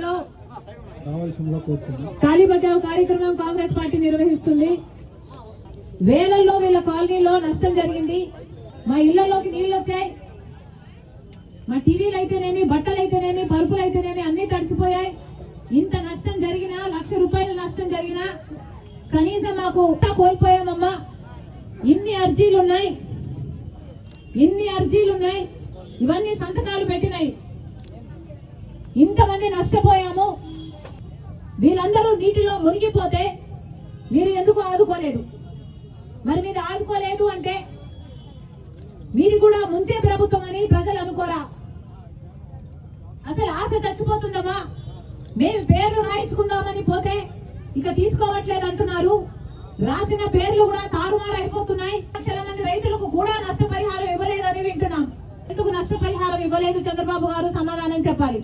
జిల్లాలో ఖాళీ బచావ్ కార్యక్రమం కాంగ్రెస్ పార్టీ నిర్వహిస్తుంది. వేలల్లో వీళ్ళ కాలనీలో నష్టం జరిగింది. మా ఇళ్లలోకి నీళ్లు వచ్చాయి. మా టీవీలు అయితేనేమి, బట్టలు అయితేనేమి, పరుపులు అయితేనేమి అన్ని తడిసిపోయాయి. ఇంత నష్టం జరిగినా, 1,00,000 రూపాయల నష్టం జరిగినా కనీసం మాకు కోల్పోయామమ్మా. ఇన్ని అర్జీలున్నాయి, ఇవన్నీ సంతకాలు పెట్టినాయి. ఇంతమంది నష్టపోయాము. వీళ్ళందరూ నీటిలో మునిగిపోతే మీరు ఎందుకు ఆదుకోలేదు? మరి మీరు ఆదుకోలేదు అంటే మీది కూడా ముంచే ప్రభుత్వం అని ప్రజలు అనుకోరా? అసలు ఆశ చచ్చిపోతుందమ్మా. మేము పేర్లు రాయించుకుందామని పోతే ఇక తీసుకోవట్లేదు అంటున్నారు. రాసిన పేర్లు కూడా తారుమారు అయిపోతున్నాయి. లక్షల మంది రైతులకు కూడా నష్టపరిహారం ఇవ్వలేదని వింటున్నాం. ఎందుకు నష్టపరిహారం ఇవ్వలేదు? చంద్రబాబు గారు సమాధానం చెప్పాలి.